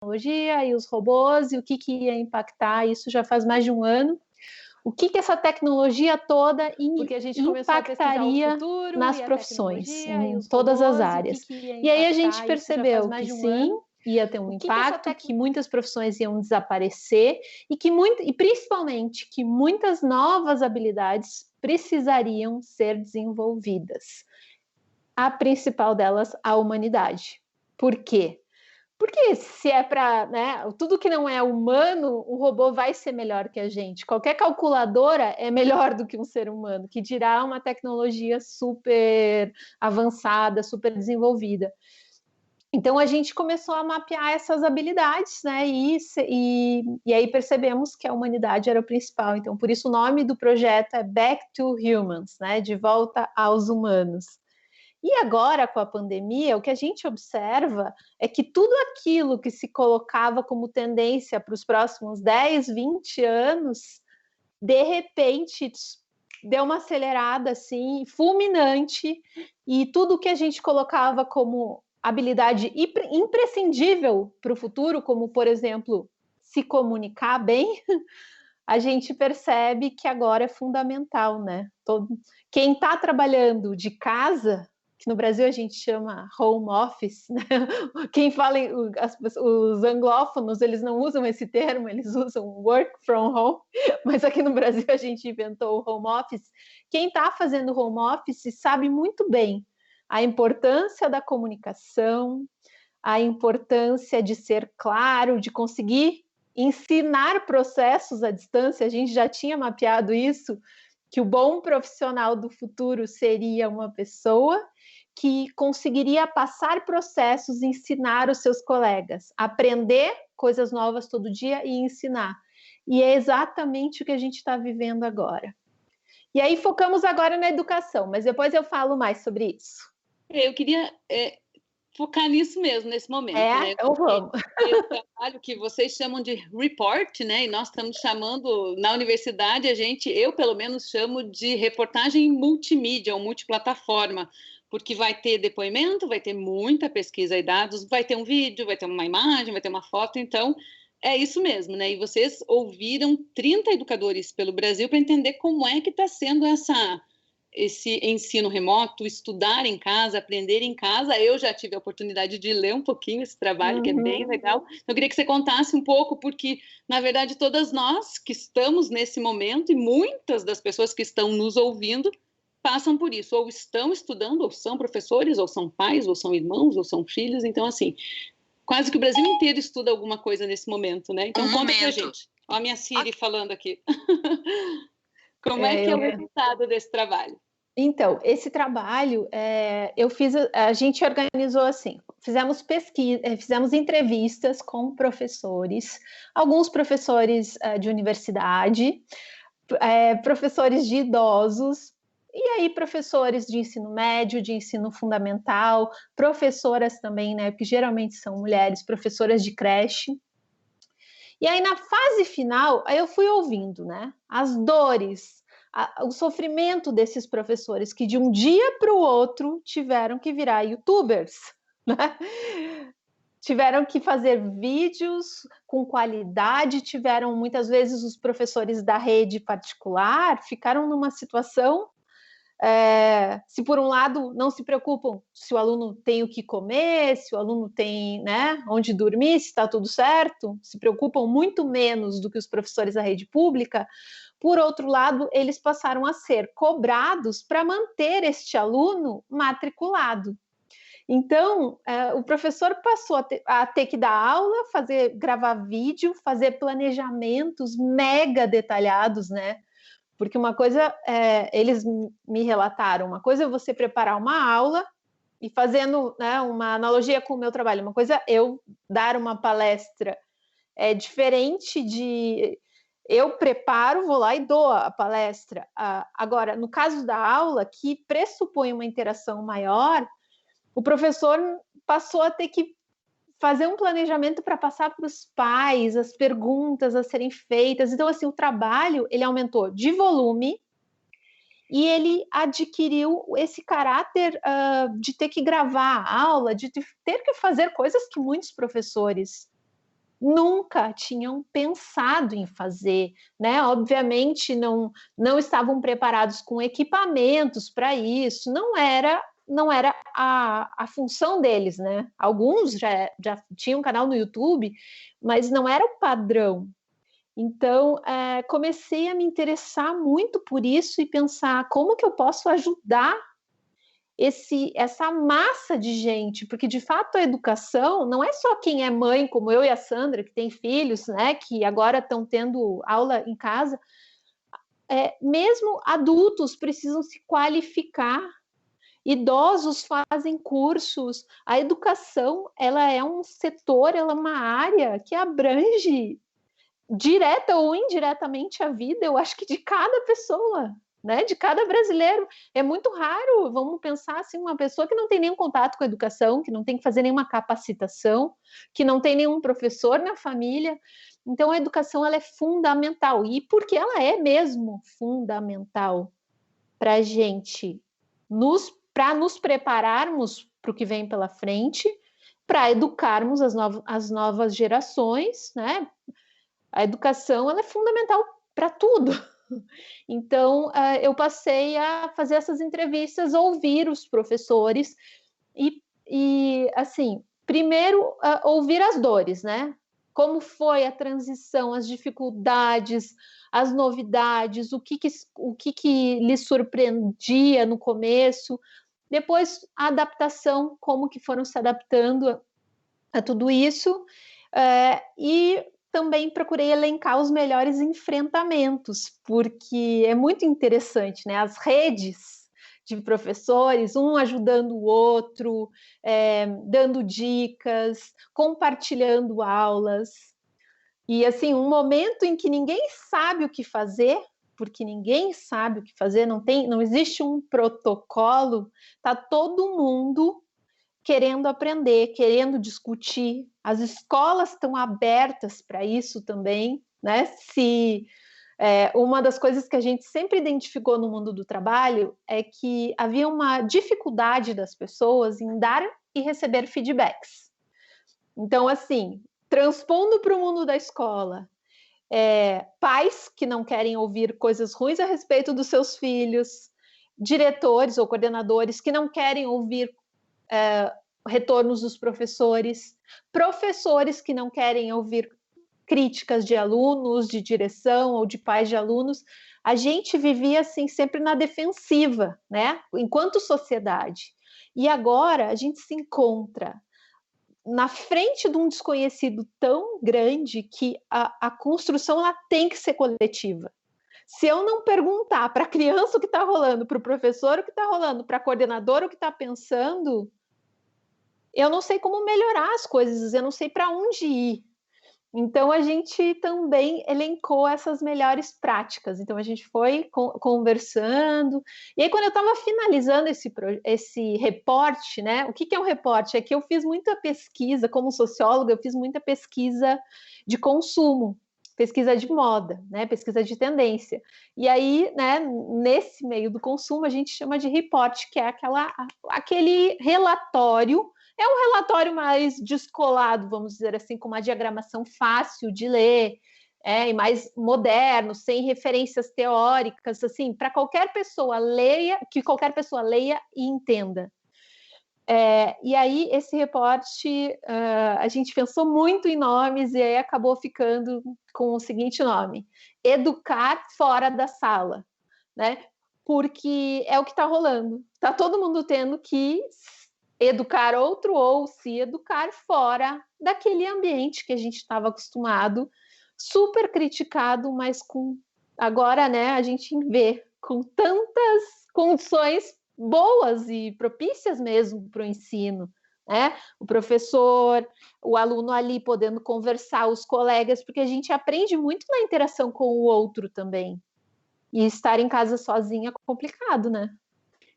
tecnologia e os robôs e o que ia impactar, isso já faz mais de um ano. O que essa tecnologia toda impactaria nas profissões, em todas as áreas. E aí a gente percebeu que sim, ia ter um impacto, que muitas profissões iam desaparecer e principalmente que muitas novas habilidades precisariam ser desenvolvidas. A principal delas, a humanidade. Por quê? Porque se é para, né, tudo que não é humano, o robô vai ser melhor que a gente. Qualquer calculadora é melhor do que um ser humano, que dirá uma tecnologia super avançada, super desenvolvida. Então a gente começou a mapear essas habilidades, né? E aí percebemos que a humanidade era o principal. Então, por isso o nome do projeto é Back to Humans, né? De volta aos humanos. E agora, com a pandemia, o que a gente observa é que tudo aquilo que se colocava como tendência para os próximos 10, 20 anos, de repente deu uma acelerada assim, fulminante, e tudo que a gente colocava como habilidade imprescindível para o futuro, como, por exemplo, se comunicar bem, a gente percebe que agora é fundamental, né? Quem está trabalhando de casa, que no Brasil a gente chama home office, né? Quem fala, os anglófonos, eles não usam esse termo, eles usam work from home, mas aqui no Brasil a gente inventou o home office. Quem está fazendo home office sabe muito bem a importância da comunicação, a importância de ser claro, de conseguir ensinar processos à distância. A gente já tinha mapeado isso, que o bom profissional do futuro seria uma pessoa que conseguiria passar processos, ensinar os seus colegas, aprender coisas novas todo dia e ensinar. E é exatamente o que a gente está vivendo agora. E aí focamos agora na educação, mas depois eu falo mais sobre isso. Eu queria focar nisso mesmo, nesse momento. Né? Então vamos. Esse trabalho que vocês chamam de report, né? E nós estamos chamando, na universidade, eu pelo menos chamo de reportagem multimídia ou multiplataforma, porque vai ter depoimento, vai ter muita pesquisa e dados, vai ter um vídeo, vai ter uma imagem, vai ter uma foto, então é isso mesmo, né? E vocês ouviram 30 educadores pelo Brasil para entender como é que está sendo esse ensino remoto, estudar em casa, aprender em casa. Eu já tive a oportunidade de ler um pouquinho esse trabalho, que é bem legal. Eu queria que você contasse um pouco, porque, na verdade, todas nós que estamos nesse momento, e muitas das pessoas que estão nos ouvindo, passam por isso, ou estão estudando, ou são professores, ou são pais, ou são irmãos, ou são filhos. Então, assim, quase que o Brasil inteiro estuda alguma coisa nesse momento, né? Então, conta pra gente. Olha a minha Siri falando aqui. Como é que é o resultado desse trabalho? Então, esse trabalho, a gente organizou assim, fizemos fizemos entrevistas com professores, alguns professores de universidade, professores de idosos, e aí professores de ensino médio, de ensino fundamental, professoras também, né, que geralmente são mulheres, professoras de creche. E aí, na fase final, aí eu fui ouvindo, né, as dores, o sofrimento desses professores que de um dia para o outro tiveram que virar youtubers, né? Tiveram que fazer vídeos com qualidade, tiveram muitas vezes os professores da rede particular ficaram numa situação, se por um lado não se preocupam se o aluno tem o que comer, se o aluno tem, né, onde dormir, se está tudo certo, se preocupam muito menos do que os professores da rede pública. Por outro lado, eles passaram a ser cobrados para manter este aluno matriculado. Então, o professor passou a ter que dar aula, gravar vídeo, fazer planejamentos mega detalhados, né? Porque uma coisa, eles me relataram, uma coisa é você preparar uma aula e fazendo, né, uma analogia com o meu trabalho, uma coisa é eu dar uma palestra, é diferente de eu preparo, vou lá e dou a palestra. Agora, no caso da aula, que pressupõe uma interação maior, o professor passou a ter que fazer um planejamento para passar para os pais, as perguntas a serem feitas. Então, assim, o trabalho, ele aumentou de volume e ele adquiriu esse caráter de ter que gravar a aula, de ter que fazer coisas que muitos professores nunca tinham pensado em fazer, né? Obviamente não estavam preparados com equipamentos para isso, não era a função deles, né? Alguns já tinham um canal no YouTube, mas não era o padrão. Então, comecei a me interessar muito por isso e pensar como que eu posso ajudar essa massa de gente, porque de fato a educação não é só quem é mãe, como eu e a Sandra, que tem filhos, né, que agora estão tendo aula em casa, mesmo adultos precisam se qualificar, idosos fazem cursos, a educação ela é um setor, ela é uma área que abrange direta ou indiretamente a vida, eu acho que de cada pessoa, né? De cada brasileiro. É muito raro, vamos pensar assim, uma pessoa que não tem nenhum contato com a educação, que não tem que fazer nenhuma capacitação, que não tem nenhum professor na família. Então, a educação ela é fundamental. E porque ela é mesmo fundamental para a gente, para nos prepararmos para o que vem pela frente, para educarmos as novas gerações, né? A educação ela é fundamental para tudo. Então, eu passei a fazer essas entrevistas, ouvir os professores e assim, primeiro, ouvir as dores, né? Como foi a transição, as dificuldades, as novidades, o que lhe surpreendia no começo, depois a adaptação, como que foram se adaptando a tudo isso, e também procurei elencar os melhores enfrentamentos, porque é muito interessante, né? As redes de professores, um ajudando o outro, dando dicas, compartilhando aulas. E, assim, um momento em que ninguém sabe o que fazer, porque ninguém sabe o que fazer, não existe um protocolo, está todo mundo querendo aprender, querendo discutir. As escolas estão abertas para isso também, né? Uma das coisas que a gente sempre identificou no mundo do trabalho é que havia uma dificuldade das pessoas em dar e receber feedbacks. Então, assim, transpondo para o mundo da escola, pais que não querem ouvir coisas ruins a respeito dos seus filhos, diretores ou coordenadores que não querem ouvir retornos dos professores, professores que não querem ouvir críticas de alunos, de direção ou de pais de alunos. A gente vivia assim sempre na defensiva, né? Enquanto sociedade. E agora a gente se encontra na frente de um desconhecido tão grande que a construção ela tem que ser coletiva. Se eu não perguntar para a criança o que está rolando, para o professor o que está rolando, para a coordenadora o que está pensando, eu não sei como melhorar as coisas, eu não sei para onde ir. Então, a gente também elencou essas melhores práticas. Então, a gente foi conversando. E aí, quando eu estava finalizando esse reporte, né? O que é um reporte? É que eu fiz muita pesquisa, como socióloga, eu fiz muita pesquisa de consumo, pesquisa de moda, né? Pesquisa de tendência. E aí, né, nesse meio do consumo, a gente chama de report, que é aquele relatório. É um relatório mais descolado, vamos dizer assim, com uma diagramação fácil de ler, e mais moderno, sem referências teóricas, assim, para qualquer pessoa que qualquer pessoa leia e entenda. E aí, esse reporte, a gente pensou muito em nomes e aí acabou ficando com o seguinte nome: Educar Fora da Sala, né? Porque é o que está rolando. Está todo mundo tendo que educar outro ou se educar fora daquele ambiente que a gente estava acostumado, super criticado, mas agora, né, a gente vê com tantas condições boas e propícias mesmo para o ensino, né? O professor, o aluno ali podendo conversar, os colegas, porque a gente aprende muito na interação com o outro também. E estar em casa sozinha é complicado, né?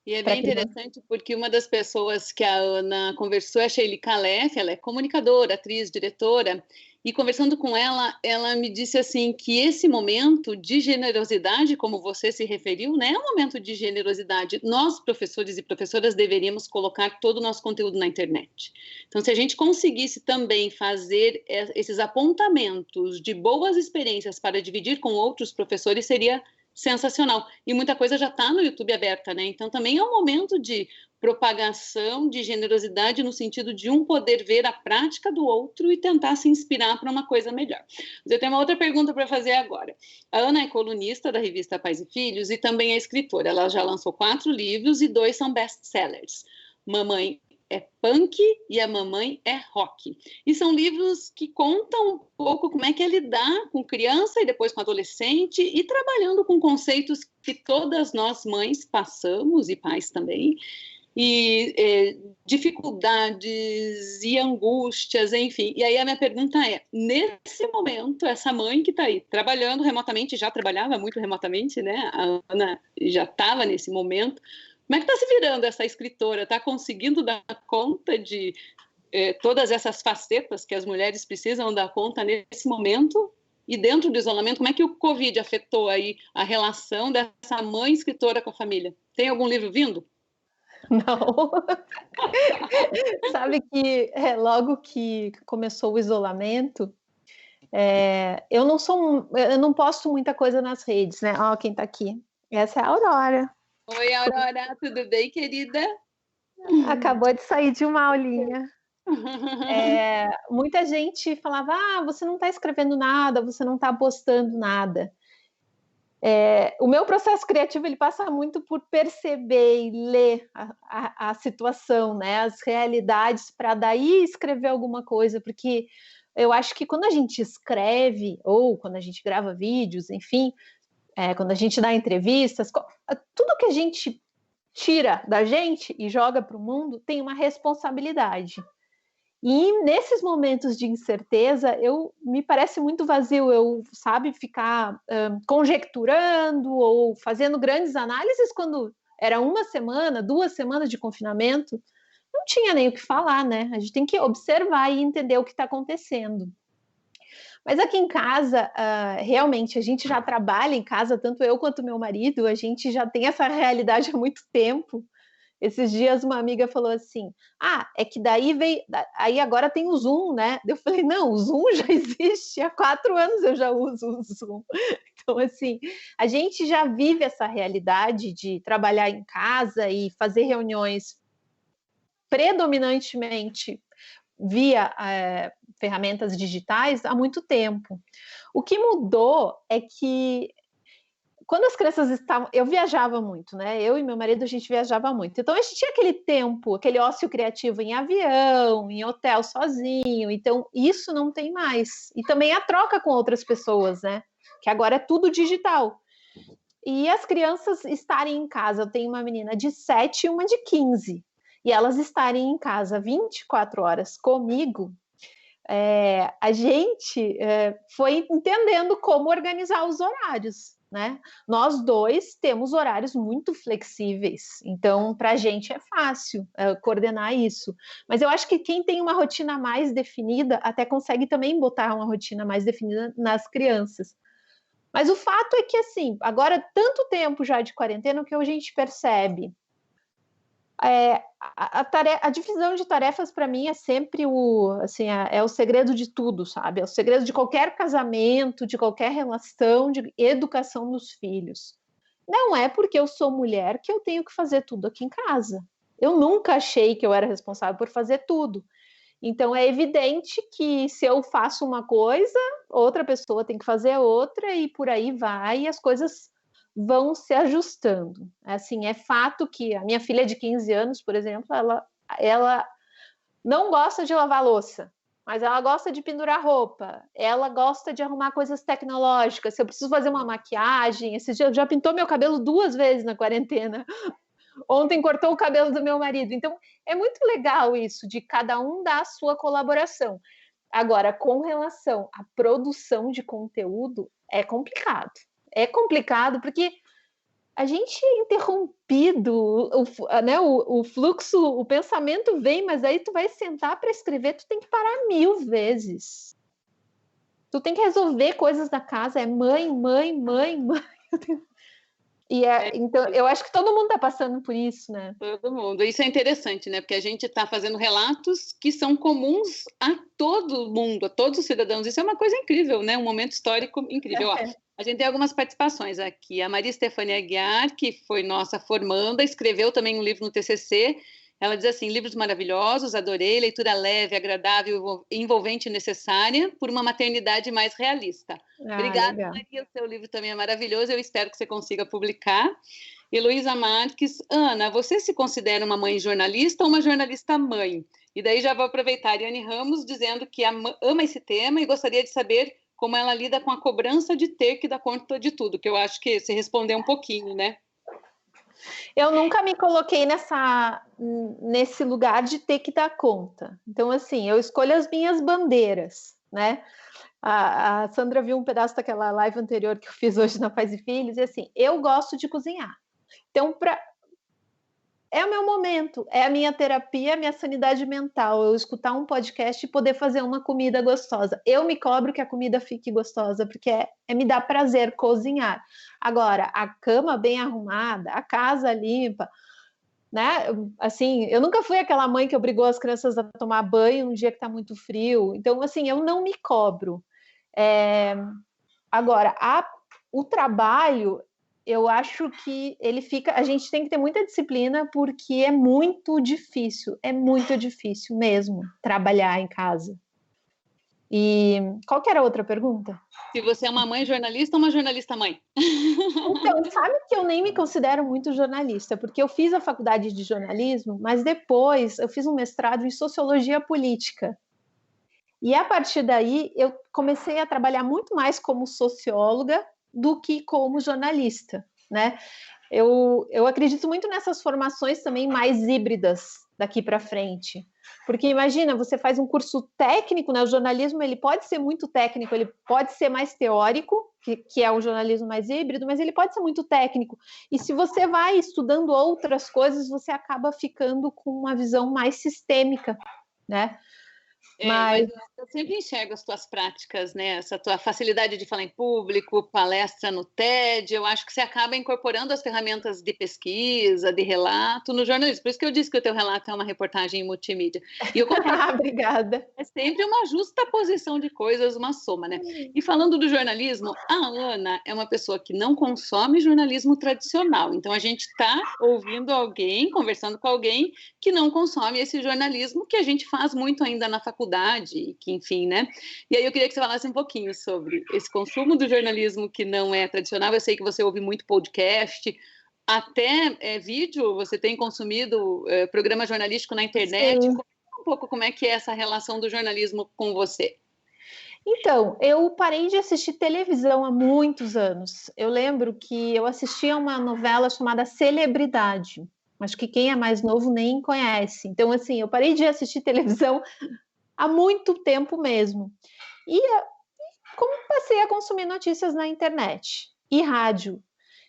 E é bem interessante porque uma das pessoas que a Ana conversou é a Sheili Calef, ela é comunicadora, atriz, diretora, E conversando com ela, ela me disse assim que esse momento de generosidade, como você se referiu, né, é um momento de generosidade. Nós, professores e professoras, deveríamos colocar todo o nosso conteúdo na internet. Então, se a gente conseguisse também fazer esses apontamentos de boas experiências para dividir com outros professores, seria sensacional. E muita coisa já está no YouTube aberta, né? Então, também é um momento de propagação de generosidade no sentido de um poder ver a prática do outro e tentar se inspirar para uma coisa melhor. Mas eu tenho uma outra pergunta para fazer agora. A Ana é colunista da revista Pais e Filhos e também é escritora. Ela já lançou 4 livros e 2 são best-sellers. Mamãe é punk e a mamãe é rock. E são livros que contam um pouco como é que é lidar com criança e depois com adolescente e trabalhando com conceitos que todas nós mães passamos e pais também, e dificuldades e angústias, enfim. E aí a minha pergunta é, nesse momento, essa mãe que está aí trabalhando remotamente, já trabalhava muito remotamente, né? A Ana já estava nesse momento. Como é que está se virando essa escritora? Está conseguindo dar conta de todas essas facetas que as mulheres precisam dar conta nesse momento? E dentro do isolamento, como é que o Covid afetou aí a relação dessa mãe escritora com a família? Tem algum livro vindo? Não. Sabe que logo que começou o isolamento, eu não posto muita coisa nas redes, né? Ó, quem tá aqui. Essa é a Aurora. Oi, Aurora, tudo bem, querida? Acabou de sair de uma aulinha. Muita gente falava, você não está escrevendo nada, você não está postando nada. O meu processo criativo ele passa muito por perceber e ler a situação, né, as realidades, para daí escrever alguma coisa, porque eu acho que quando a gente escreve, ou quando a gente grava vídeos, enfim, quando a gente dá entrevistas, tudo que a gente tira da gente e joga para o mundo tem uma responsabilidade. E nesses momentos de incerteza, me parece muito vazio ficar conjecturando ou fazendo grandes análises quando era 1 semana, 2 semanas de confinamento, não tinha nem o que falar, né? A gente tem que observar e entender o que está acontecendo. Mas aqui em casa, realmente, a gente já trabalha em casa, tanto eu quanto meu marido, a gente já tem essa realidade há muito tempo. Esses dias uma amiga falou assim, é que aí agora tem o Zoom, né? Eu falei, não, o Zoom já existe, há 4 anos eu já uso o Zoom. Então, assim, a gente já vive essa realidade de trabalhar em casa e fazer reuniões predominantemente via ferramentas digitais há muito tempo. O que mudou é que quando as crianças estavam... Eu viajava muito, né? Eu e meu marido, a gente viajava muito. Então, a gente tinha aquele tempo, aquele ócio criativo em avião, em hotel sozinho. Então, isso não tem mais. E também a troca com outras pessoas, né? Que agora é tudo digital. E as crianças estarem em casa. Eu tenho uma menina de 7 e uma de 15. E elas estarem em casa 24 horas comigo... a gente foi entendendo como organizar os horários, né? Nós dois temos horários muito flexíveis, então para a gente é fácil coordenar isso. Mas eu acho que quem tem uma rotina mais definida até consegue também botar uma rotina mais definida nas crianças. Mas o fato é que, assim, agora tanto tempo já de quarentena que a gente percebe a divisão de tarefas para mim é sempre o segredo de tudo, sabe? É o segredo de qualquer casamento, de qualquer relação, de educação dos filhos. Não é porque eu sou mulher que eu tenho que fazer tudo aqui em casa. Eu nunca achei que eu era responsável por fazer tudo. Então é evidente que se eu faço uma coisa, outra pessoa tem que fazer outra e por aí vai, e as coisas vão se ajustando. Assim, é fato que a minha filha de 15 anos, por exemplo, ela não gosta de lavar louça, mas ela gosta de pendurar roupa, ela gosta de arrumar coisas tecnológicas. Se eu preciso fazer uma maquiagem, esse dia já pintou meu cabelo 2 vezes na quarentena. Ontem cortou o cabelo do meu marido. Então, é muito legal isso, de cada um dar a sua colaboração. Agora, com relação à produção de conteúdo, é complicado. É complicado porque a gente é interrompido, o fluxo, o pensamento vem, mas aí tu vai sentar para escrever, tu tem que parar 1000 vezes. Tu tem que resolver coisas da casa, é mãe. Então, eu acho que todo mundo está passando por isso, né? Todo mundo. Isso é interessante, né? Porque a gente está fazendo relatos que são comuns a todo mundo, a todos os cidadãos. Isso é uma coisa incrível, né? Um momento histórico incrível. Ó, a gente tem algumas participações aqui. A Maria Estefânia Aguiar, que foi nossa formanda, escreveu também um livro no TCC. Ela diz assim, livros maravilhosos, adorei, leitura leve, agradável, envolvente e necessária, por uma maternidade mais realista. Obrigada, legal. Maria, o seu livro também é maravilhoso, eu espero que você consiga publicar. E Luísa Marques, Ana, você se considera uma mãe jornalista ou uma jornalista mãe? E daí já vou aproveitar a Ariane Ramos dizendo que ama esse tema e gostaria de saber como ela lida com a cobrança de ter que dar conta de tudo, que eu acho que você respondeu um pouquinho, né? Eu nunca me coloquei nesse lugar de ter que dar conta. Então, assim, eu escolho as minhas bandeiras, né? A Sandra viu um pedaço daquela live anterior que eu fiz hoje na Pais e Filhos, e assim, eu gosto de cozinhar. Então, é o meu momento, é a minha terapia, a minha sanidade mental, eu escutar um podcast e poder fazer uma comida gostosa. Eu me cobro que a comida fique gostosa, porque me dá prazer cozinhar. Agora, a cama bem arrumada, a casa limpa, né? Assim, eu nunca fui aquela mãe que obrigou as crianças a tomar banho um dia que está muito frio. Então, assim, eu não me cobro. Agora, o trabalho, eu acho que a gente tem que ter muita disciplina, porque é muito difícil mesmo trabalhar em casa. E qual que era a outra pergunta? Se você é uma mãe jornalista ou uma jornalista mãe? Então, sabe que eu nem me considero muito jornalista, porque eu fiz a faculdade de jornalismo, mas depois eu fiz um mestrado em sociologia política. E a partir daí eu comecei a trabalhar muito mais como socióloga do que como jornalista, né? Eu acredito muito nessas formações também mais híbridas daqui para frente, porque imagina, você faz um curso técnico, né? O jornalismo ele pode ser muito técnico, ele pode ser mais teórico, que é o jornalismo mais híbrido, mas ele pode ser muito técnico. E se você vai estudando outras coisas, você acaba ficando com uma visão mais sistêmica, né? Mas eu sempre enxergo as tuas práticas, né? Essa tua facilidade de falar em público, palestra no TED, eu acho que você acaba incorporando as ferramentas de pesquisa, de relato no jornalismo. Por isso que eu disse que o teu relato é uma reportagem em multimídia. E eu obrigada. É sempre uma justa posição de coisas, uma soma, né? E falando do jornalismo, a Ana é uma pessoa que não consome jornalismo tradicional. Então, a gente está ouvindo alguém, conversando com alguém que não consome esse jornalismo que a gente faz muito ainda na faculdade, que enfim, né? E aí eu queria que você falasse um pouquinho sobre esse consumo do jornalismo que não é tradicional. Eu sei que você ouve muito podcast, até vídeo, você tem consumido programa jornalístico na internet. Sim. Um pouco como é que é essa relação do jornalismo com você. Então, eu parei de assistir televisão há muitos anos. Eu lembro que eu assistia uma novela chamada Celebridade. Acho que quem é mais novo nem conhece. Então, assim, eu parei de assistir televisão há muito tempo mesmo. E passei a consumir notícias na internet e rádio.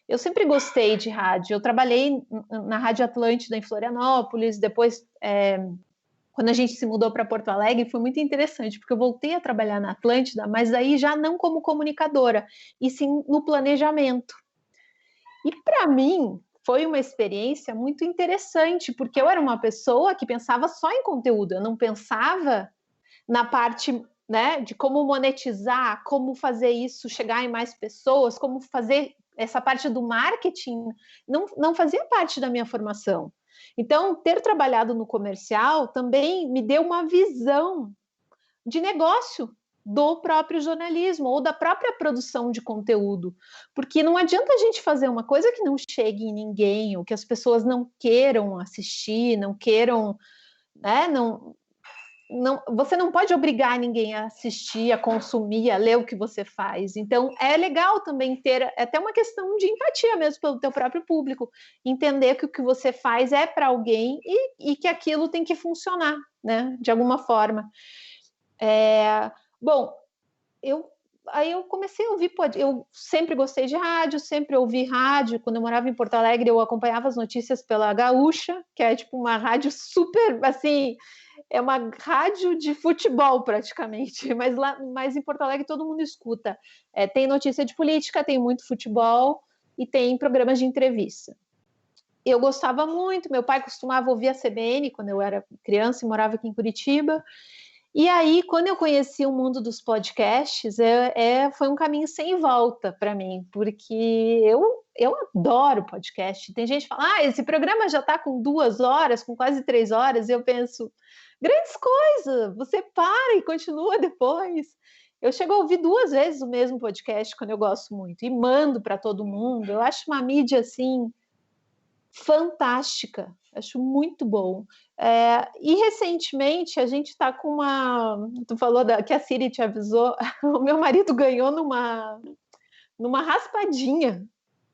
Eu sempre gostei de rádio. Eu trabalhei na Rádio Atlântida em Florianópolis, depois... Quando a gente se mudou para Porto Alegre, foi muito interessante, porque eu voltei a trabalhar na Atlântida, mas aí já não como comunicadora, e sim no planejamento. E para mim, foi uma experiência muito interessante, porque eu era uma pessoa que pensava só em conteúdo, eu não pensava na parte, né, de como monetizar, como fazer isso chegar em mais pessoas, como fazer essa parte do marketing, não fazia parte da minha formação. Então, ter trabalhado no comercial também me deu uma visão de negócio do próprio jornalismo ou da própria produção de conteúdo, porque não adianta a gente fazer uma coisa que não chegue em ninguém, ou que as pessoas não queiram assistir, não queiram, né, você não pode obrigar ninguém a assistir, a consumir, a ler o que você faz. Então, é legal também ter até uma questão de empatia mesmo pelo teu próprio público, entender que o que você faz é para alguém e que aquilo tem que funcionar, né, de alguma forma. Bom, aí eu comecei a ouvir, eu sempre gostei de rádio, sempre ouvi rádio. Quando eu morava em Porto Alegre, eu acompanhava as notícias pela Gaúcha, que é tipo uma rádio super, assim... é uma rádio de futebol praticamente, mas em Porto Alegre todo mundo escuta. Tem notícia de política, tem muito futebol e tem programas de entrevista. Eu gostava muito, meu pai costumava ouvir a CBN quando eu era criança e morava aqui em Curitiba. E aí, quando eu conheci o mundo dos podcasts, foi um caminho sem volta para mim, porque eu adoro podcast. Tem gente que fala, esse programa já está com 2 horas, com quase 3 horas, e eu penso, grandes coisas, você para e continua depois. Eu chego a ouvir 2 vezes o mesmo podcast quando eu gosto muito, e mando para todo mundo. Eu acho uma mídia, assim, fantástica, acho muito bom. E recentemente a gente está com tu falou que a Siri te avisou, o meu marido ganhou numa raspadinha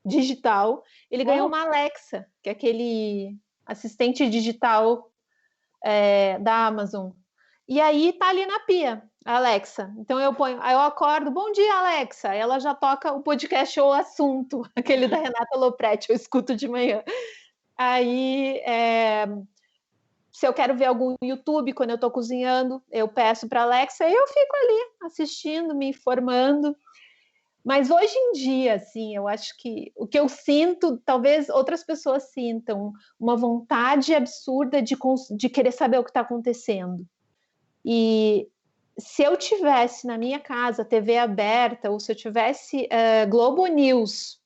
digital, ele ganhou uma Alexa, que é aquele assistente digital da Amazon. E aí tá ali na pia, a Alexa. Então aí eu acordo, bom dia, Alexa. Ela já toca o podcast ou assunto, aquele da Renata Lopretti, eu escuto de manhã. Aí, se eu quero ver algum YouTube quando eu estou cozinhando, eu peço para a Alexa e eu fico ali assistindo, me informando. Mas hoje em dia, assim, eu acho que o que eu sinto, talvez outras pessoas sintam, uma vontade absurda de querer saber o que está acontecendo. E se eu tivesse na minha casa TV aberta, ou se eu tivesse Globo News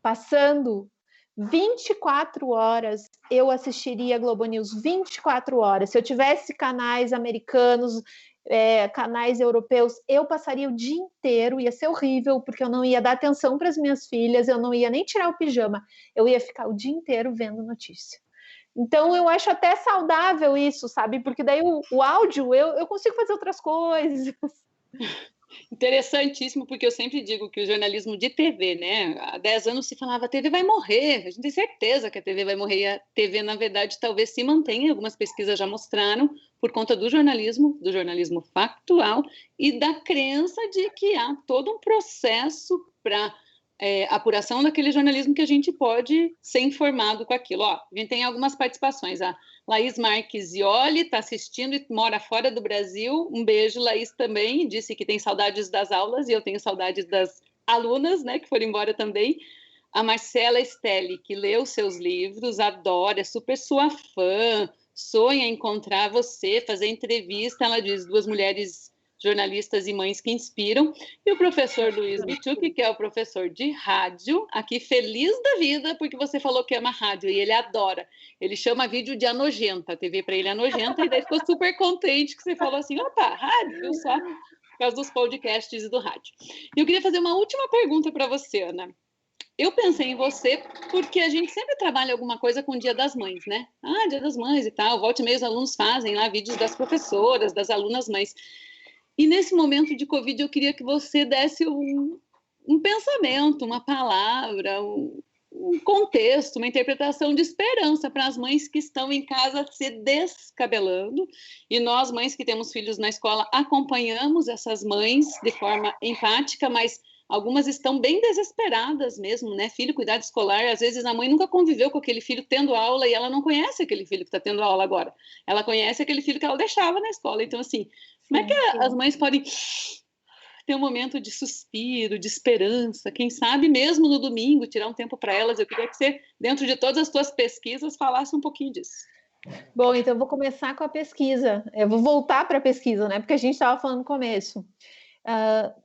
passando 24 horas, eu assistiria a Globo News 24 horas. Se eu tivesse canais americanos, canais europeus, eu passaria o dia inteiro, ia ser horrível, porque eu não ia dar atenção para as minhas filhas, eu não ia nem tirar o pijama, eu ia ficar o dia inteiro vendo notícia. Então, eu acho até saudável isso, sabe? Porque daí o áudio, eu consigo fazer outras coisas. Interessantíssimo, porque eu sempre digo que o jornalismo de TV, né? Há 10 anos se falava, a TV vai morrer, a gente tem certeza que a TV vai morrer, e a TV, na verdade, talvez se mantenha, algumas pesquisas já mostraram, por conta do jornalismo factual e da crença de que há todo um processo para apuração daquele jornalismo que a gente pode ser informado com aquilo. Ó, a gente tem algumas participações, a Laís Marques Ioli está assistindo e mora fora do Brasil. Um beijo, Laís, também. Disse que tem saudades das aulas e eu tenho saudades das alunas, né, que foram embora também. A Marcela Stelli, que leu seus livros, adora, é super sua fã, sonha em encontrar você, fazer entrevista. Ela diz, 2 mulheres jornalistas e mães que inspiram, e o professor Luiz Michuk, que é o professor de rádio, aqui feliz da vida, porque você falou que ama rádio, e ele adora. Ele chama vídeo de anojenta, a TV para ele é anojenta, e daí ficou super contente que você falou assim, opa, rádio, viu só? Por causa dos podcasts e do rádio. E eu queria fazer uma última pergunta para você, Ana. Eu pensei em você porque a gente sempre trabalha alguma coisa com o Dia das Mães, né? Dia das Mães e tal, volta e meia os alunos fazem lá vídeos das professoras, das alunas mães. E nesse momento de Covid, eu queria que você desse um pensamento, uma palavra, um contexto, uma interpretação de esperança para as mães que estão em casa se descabelando. E nós, mães que temos filhos na escola, acompanhamos essas mães de forma empática, mas algumas estão bem desesperadas mesmo, né? Filho, cuidado escolar. Às vezes a mãe nunca conviveu com aquele filho tendo aula e ela não conhece aquele filho que está tendo aula agora. Ela conhece aquele filho que ela deixava na escola. Então, assim, como é que as mães podem ter um momento de suspiro, de esperança? Quem sabe mesmo no domingo tirar um tempo para elas? Eu queria que você, dentro de todas as suas pesquisas, falasse um pouquinho disso. Bom, então eu vou começar com a pesquisa. Eu vou voltar para a pesquisa, né? Porque a gente estava falando no começo.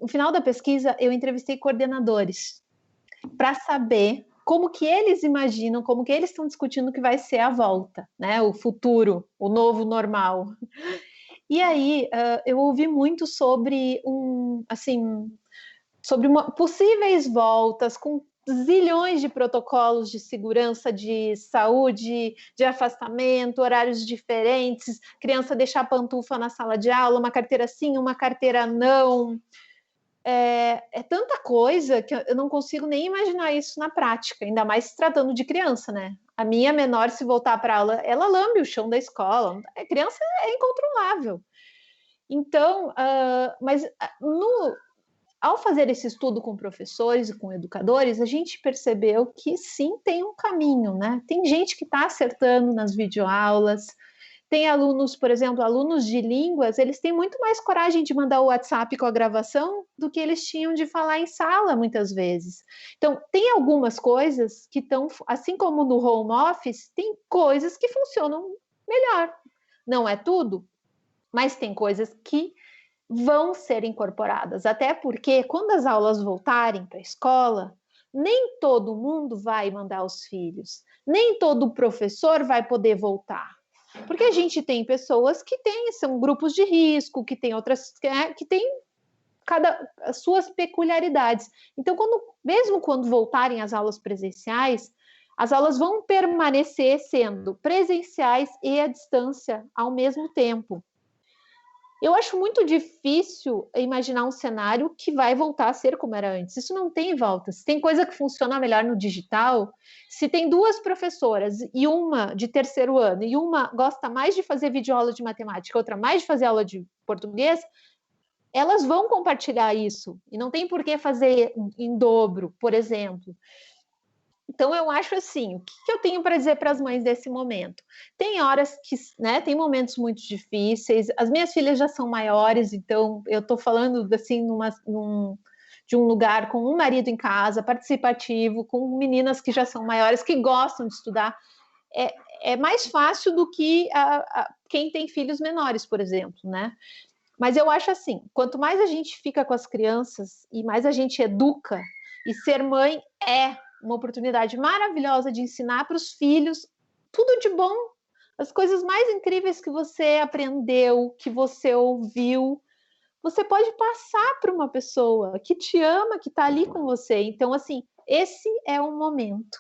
No final da pesquisa, eu entrevistei coordenadores para saber como que eles imaginam, como que eles estão discutindo que vai ser a volta, né? O futuro, o novo normal. E aí, eu ouvi muito sobre possíveis voltas com zilhões de protocolos de segurança, de saúde, de afastamento, horários diferentes, criança deixar pantufa na sala de aula, uma carteira sim, uma carteira não. É tanta coisa que eu não consigo nem imaginar isso na prática, ainda mais se tratando de criança, né? A minha menor, se voltar para a aula, ela lambe o chão da escola. A criança é incontrolável. Então, ao fazer esse estudo com professores e com educadores, a gente percebeu que sim, tem um caminho, né? Tem gente que está acertando nas videoaulas, Tem alunos, por exemplo, alunos de línguas, eles têm muito mais coragem de mandar o WhatsApp com a gravação do que eles tinham de falar em sala, muitas vezes. Então, tem algumas coisas que estão, assim como no home office, tem coisas que funcionam melhor. Não é tudo, mas tem coisas que vão ser incorporadas. Até porque, quando as aulas voltarem para a escola, nem todo mundo vai mandar os filhos, nem todo professor vai poder voltar. Porque a gente tem pessoas que são grupos de risco, que tem outras, que tem as suas peculiaridades. Então, mesmo quando voltarem as aulas presenciais, as aulas vão permanecer sendo presenciais e à distância ao mesmo tempo. Eu acho muito difícil imaginar um cenário que vai voltar a ser como era antes. Isso não tem volta. Se tem coisa que funciona melhor no digital, se tem duas professoras e uma de terceiro ano e uma gosta mais de fazer videoaula de matemática, outra mais de fazer aula de português, elas vão compartilhar isso. E não tem por que fazer em dobro, por exemplo. Então, eu acho assim, o que eu tenho para dizer para as mães desse momento? Tem horas que, né, tem momentos muito difíceis, as minhas filhas já são maiores, então eu estou falando, assim, de um lugar com um marido em casa, participativo, com meninas que já são maiores, que gostam de estudar. É mais fácil do que quem tem filhos menores, por exemplo, né? Mas eu acho assim, quanto mais a gente fica com as crianças e mais a gente educa, e ser mãe é uma oportunidade maravilhosa de ensinar para os filhos tudo de bom, as coisas mais incríveis que você aprendeu, que você ouviu, você pode passar para uma pessoa que te ama, que está ali com você. Então, assim, esse é o momento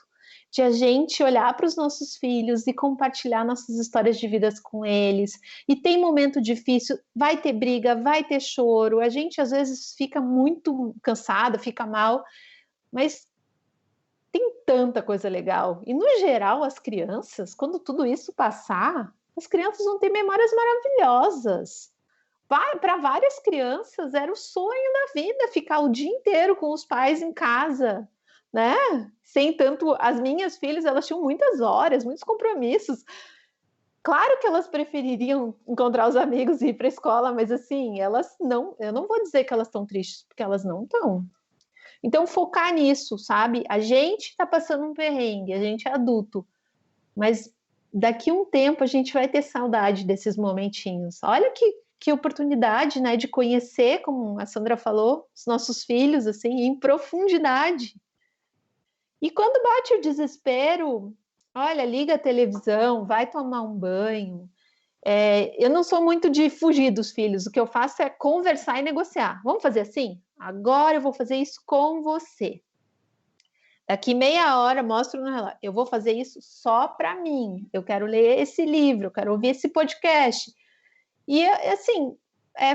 de a gente olhar para os nossos filhos e compartilhar nossas histórias de vidas com eles. E tem momento difícil, vai ter briga, vai ter choro, a gente às vezes fica muito cansada, fica mal, mas tem tanta coisa legal. E, no geral, as crianças, quando tudo isso passar, as crianças vão ter memórias maravilhosas. Para várias crianças, era o sonho da vida ficar o dia inteiro com os pais em casa, né? Sem tanto... As minhas filhas, elas tinham muitas horas, muitos compromissos. Claro que elas prefeririam encontrar os amigos e ir para a escola, mas, assim, elas não... Eu não vou dizer que elas estão tristes, porque elas não estão. Então, focar nisso, sabe? A gente está passando um perrengue, a gente é adulto, mas daqui a um tempo a gente vai ter saudade desses momentinhos. Olha que oportunidade, né, de conhecer, como a Sandra falou, os nossos filhos, assim, em profundidade. E quando bate o desespero, olha, liga a televisão, vai tomar um banho. Eu não sou muito de fugir dos filhos, o que eu faço é conversar e negociar. Vamos fazer assim? Agora eu vou fazer isso com você. Daqui meia hora, mostro no relógio. Eu vou fazer isso só para mim. Eu quero ler esse livro, eu quero ouvir esse podcast. E, assim,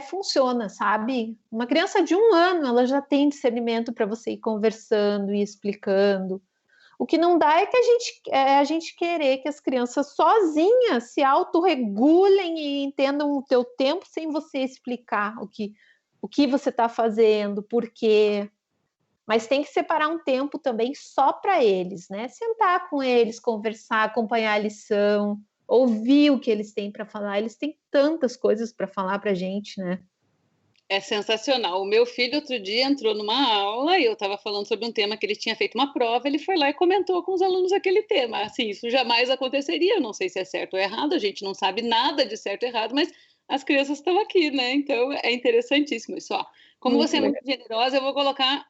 funciona, sabe? Uma criança de 1 ano, ela já tem discernimento para você ir conversando e explicando. O que não dá é que a gente querer que as crianças sozinhas se autorregulem e entendam o teu tempo sem você explicar o que você está fazendo, por quê. Mas tem que separar um tempo também só para eles, né? Sentar com eles, conversar, acompanhar a lição, ouvir o que eles têm para falar. Eles têm tantas coisas para falar para a gente, né? É sensacional. O meu filho outro dia entrou numa aula e eu estava falando sobre um tema que ele tinha feito uma prova, ele foi lá e comentou com os alunos aquele tema. Assim, isso jamais aconteceria, eu não sei se é certo ou errado, a gente não sabe nada de certo ou errado, mas as crianças estão aqui, né? Então é interessantíssimo isso. Ó, como você é muito generosa, eu vou colocar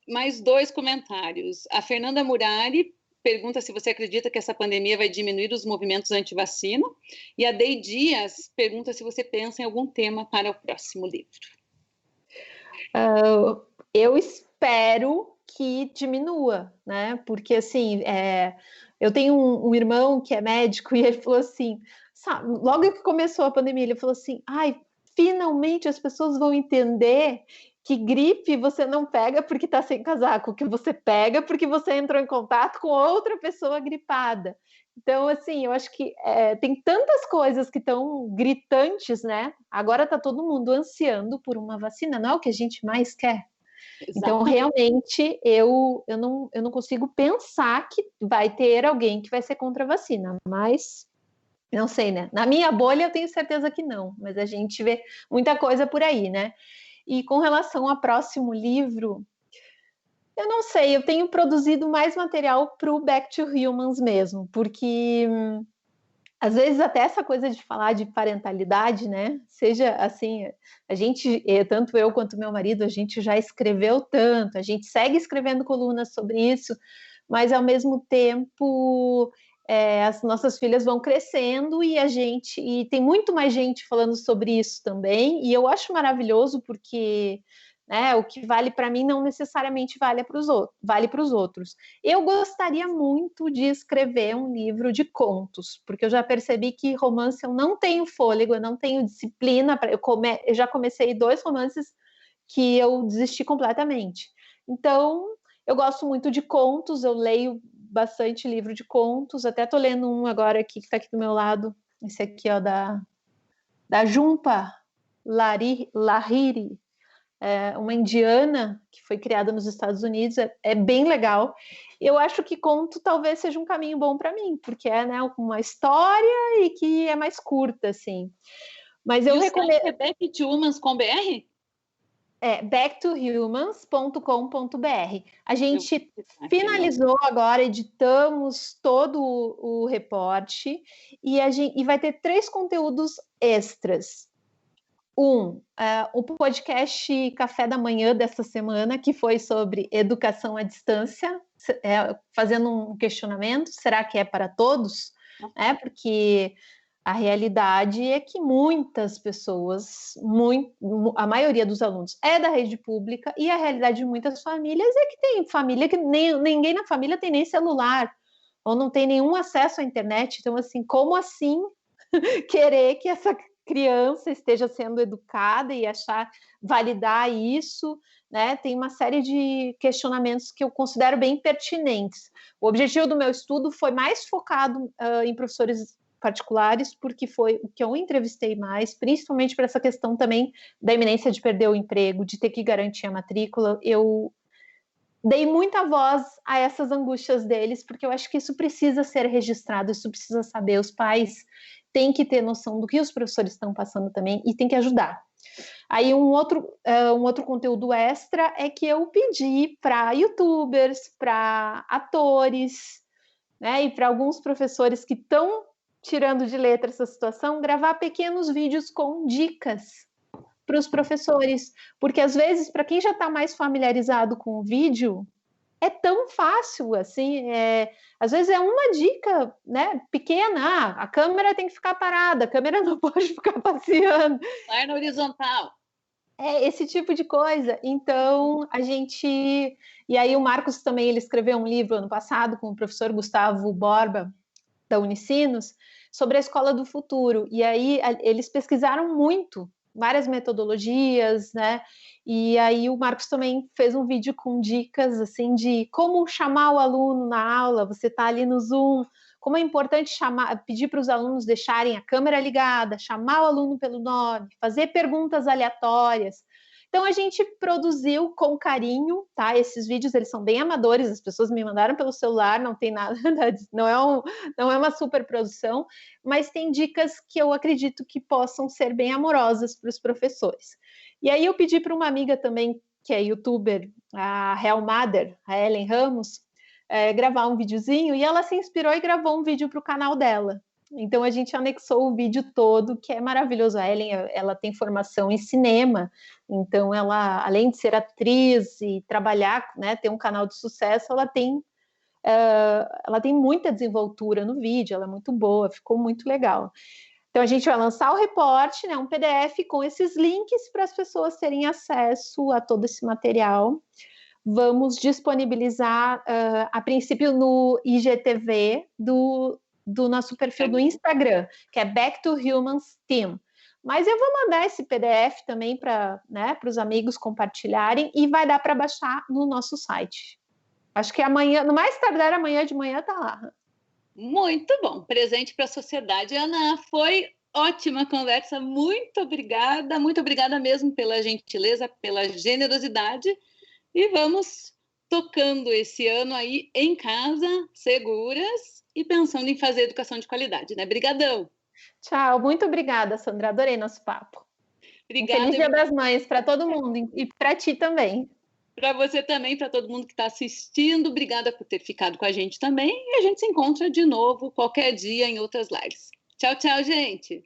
mais 2 comentários. A Fernanda Murari pergunta se você acredita que essa pandemia vai diminuir os movimentos anti-vacina. E a Dei Dias pergunta se você pensa em algum tema para o próximo livro. Eu espero que diminua, né? Porque, assim, eu tenho um irmão que é médico e ele falou assim, sabe, logo que começou a pandemia, ele falou assim, finalmente as pessoas vão entender que gripe você não pega porque está sem casaco, que você pega porque você entrou em contato com outra pessoa gripada. Então, assim, eu acho que tem tantas coisas que estão gritantes, né? Agora está todo mundo ansiando por uma vacina, não é o que a gente mais quer? Exatamente. Então, realmente, eu não consigo pensar que vai ter alguém que vai ser contra a vacina, mas Não sei, né? Na minha bolha eu tenho certeza que não, mas a gente vê muita coisa por aí, né? E com relação ao próximo livro, eu não sei, eu tenho produzido mais material para o Back to Humans mesmo, porque às vezes até essa coisa de falar de parentalidade, né? Seja assim, a gente, tanto eu quanto meu marido, a gente já escreveu tanto, a gente segue escrevendo colunas sobre isso, mas ao mesmo tempo as nossas filhas vão crescendo e tem muito mais gente falando sobre isso também, e eu acho maravilhoso porque o que vale para mim não necessariamente vale para os outros. Eu gostaria muito de escrever um livro de contos, porque eu já percebi que romance eu não tenho fôlego, eu não tenho disciplina. Eu já comecei 2 romances que eu desisti completamente. Então, eu gosto muito de contos, eu leio bastante livro de contos, até estou lendo um agora aqui, que está aqui do meu lado, esse aqui, ó, da Jhumpa Lahiri, uma indiana que foi criada nos Estados Unidos, é bem legal. Eu acho que conto talvez seja um caminho bom para mim, porque é, né, uma história e que é mais curta, assim. Mas eu recomendo. É Back to Humans com BR? backtohumans.com.br. A gente finalizou agora, editamos todo o reporte e vai ter 3 conteúdos extras. O podcast Café da Manhã dessa semana, que foi sobre educação à distância, fazendo um questionamento, será que é para todos? Porque a realidade é que muitas pessoas, a maioria dos alunos é da rede pública, e a realidade de muitas famílias é que tem família que ninguém na família tem nem celular, ou não tem nenhum acesso à internet. Então, assim, como assim querer que essa criança esteja sendo educada e validar isso, né? Tem uma série de questionamentos que eu considero bem pertinentes. O objetivo do meu estudo foi mais focado em professores particulares, porque foi o que eu entrevistei mais, principalmente para essa questão também da iminência de perder o emprego, de ter que garantir a matrícula. Eu dei muita voz a essas angústias deles, porque eu acho que isso precisa ser registrado, isso precisa saber. Os pais têm que ter noção do que os professores estão passando também e tem que ajudar. Aí um outro conteúdo extra é que eu pedi para youtubers, para atores, né, e para alguns professores que estão tirando de letra essa situação, gravar pequenos vídeos com dicas para os professores, porque às vezes, para quem já está mais familiarizado com o vídeo, é tão fácil, assim, às vezes é uma dica, né, pequena, a câmera tem que ficar parada, a câmera não pode ficar passeando. Vai na horizontal. Esse tipo de coisa. Então, e aí o Marcos também, ele escreveu um livro ano passado com o professor Gustavo Borba, da Unicinos, sobre a escola do futuro, e aí eles pesquisaram muito, várias metodologias, né? E aí o Marcos também fez um vídeo com dicas assim de como chamar o aluno na aula. Você está ali no Zoom, como é importante pedir para os alunos deixarem a câmera ligada, chamar o aluno pelo nome, fazer perguntas aleatórias. Então a gente produziu com carinho, tá? Esses vídeos, eles são bem amadores, as pessoas me mandaram pelo celular, não tem nada, não é uma super produção, mas tem dicas que eu acredito que possam ser bem amorosas para os professores. E aí eu pedi para uma amiga também, que é youtuber, a Real Mother, a Ellen Ramos, gravar um videozinho, e ela se inspirou e gravou um vídeo para o canal dela. Então a gente anexou o vídeo todo, que é maravilhoso. A Ellen, ela tem formação em cinema, então ela, além de ser atriz e trabalhar, né, ter um canal de sucesso, ela tem muita desenvoltura no vídeo, ela é muito boa, ficou muito legal. Então a gente vai lançar o reporte, né, um PDF com esses links para as pessoas terem acesso a todo esse material. Vamos disponibilizar, a princípio, no IGTV do nosso perfil do Instagram, que é Back to Humans Team. Mas eu vou mandar esse PDF também para, né, os amigos compartilharem, e vai dar para baixar no nosso site. Acho que amanhã, no mais tardar amanhã de manhã, está lá. Muito bom, presente para a sociedade. Ana, foi ótima conversa, muito obrigada mesmo pela gentileza, pela generosidade, e vamos tocando esse ano aí em casa, seguras, e pensando em fazer educação de qualidade, né? Brigadão! Tchau, muito obrigada, Sandra. Adorei nosso papo. Obrigada. Feliz Dia das Mães para todo mundo e para ti também. Para você também, para todo mundo que está assistindo. Obrigada por ter ficado com a gente também. E a gente se encontra de novo qualquer dia em outras lives. Tchau, tchau, gente.